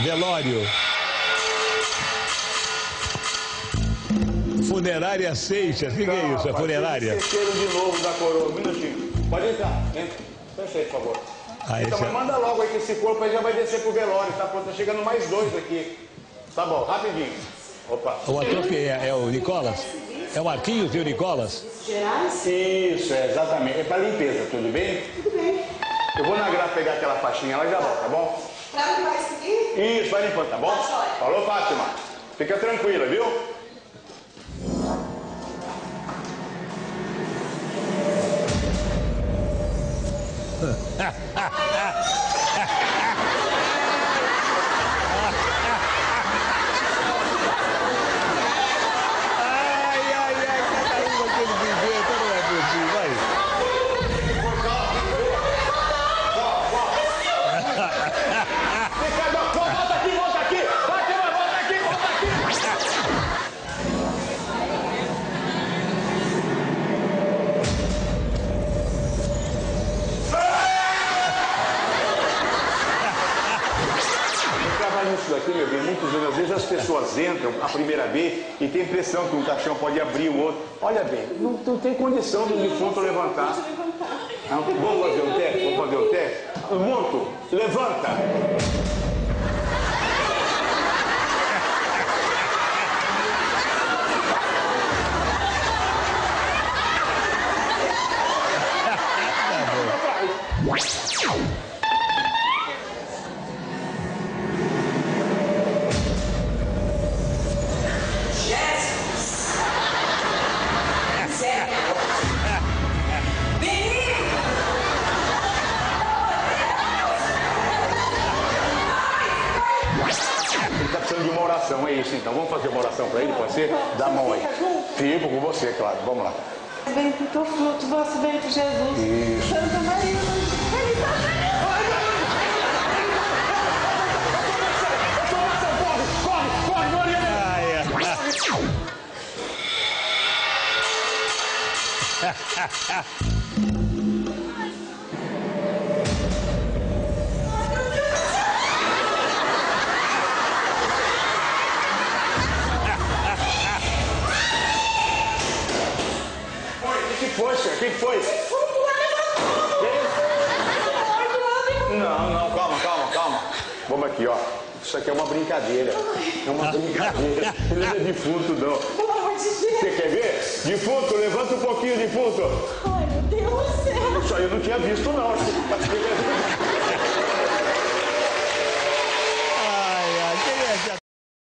Velório. Funerária Seixas. O que é isso? A funerária? Esqueceram de novo da coroa. Um minutinho. Pode entrar. Entra. Fecha aí, por favor. Então, mas manda logo aí que esse corpo aí já vai descer pro velório, tá? Tá chegando mais 2 aqui. Tá bom, rapidinho. Opa. O ator que é o Nicolas? É o Marquinhos e o Nicolas? Isso, exatamente. É pra limpeza, tudo bem? Tudo bem. Eu vou na grade pegar aquela faixinha lá e já volto, tá bom? Pra limpar isso aqui? Isso, vai limpando, tá bom? Tá jóia. Falou, Fátima. Fica tranquila, viu? Isso aqui, meu bem, muitas vezes as pessoas entram a primeira vez e tem impressão que um caixão pode abrir o outro. Olha bem, não tem condição do defunto levantar. Vamos fazer um teste? Vamos fazer um teste? Monto, levanta! De uma oração, é isso então. Vamos fazer uma oração para ele, pode ser? Dá a mão aí. Fico com você, claro. Vamos lá. Bendito teu fruto, vosso ventre, Jesus. Isso. Santa Maria, ele está Corre, Maria! O que foi? Não, calma. Vamos aqui, ó. Isso aqui é uma brincadeira. É uma brincadeira. Ele não é defunto, não. Pelo amor de Deus. Você quer ver? Defunto, levanta um pouquinho, defunto. Ai, meu Deus do céu. Isso aí eu não tinha visto, não.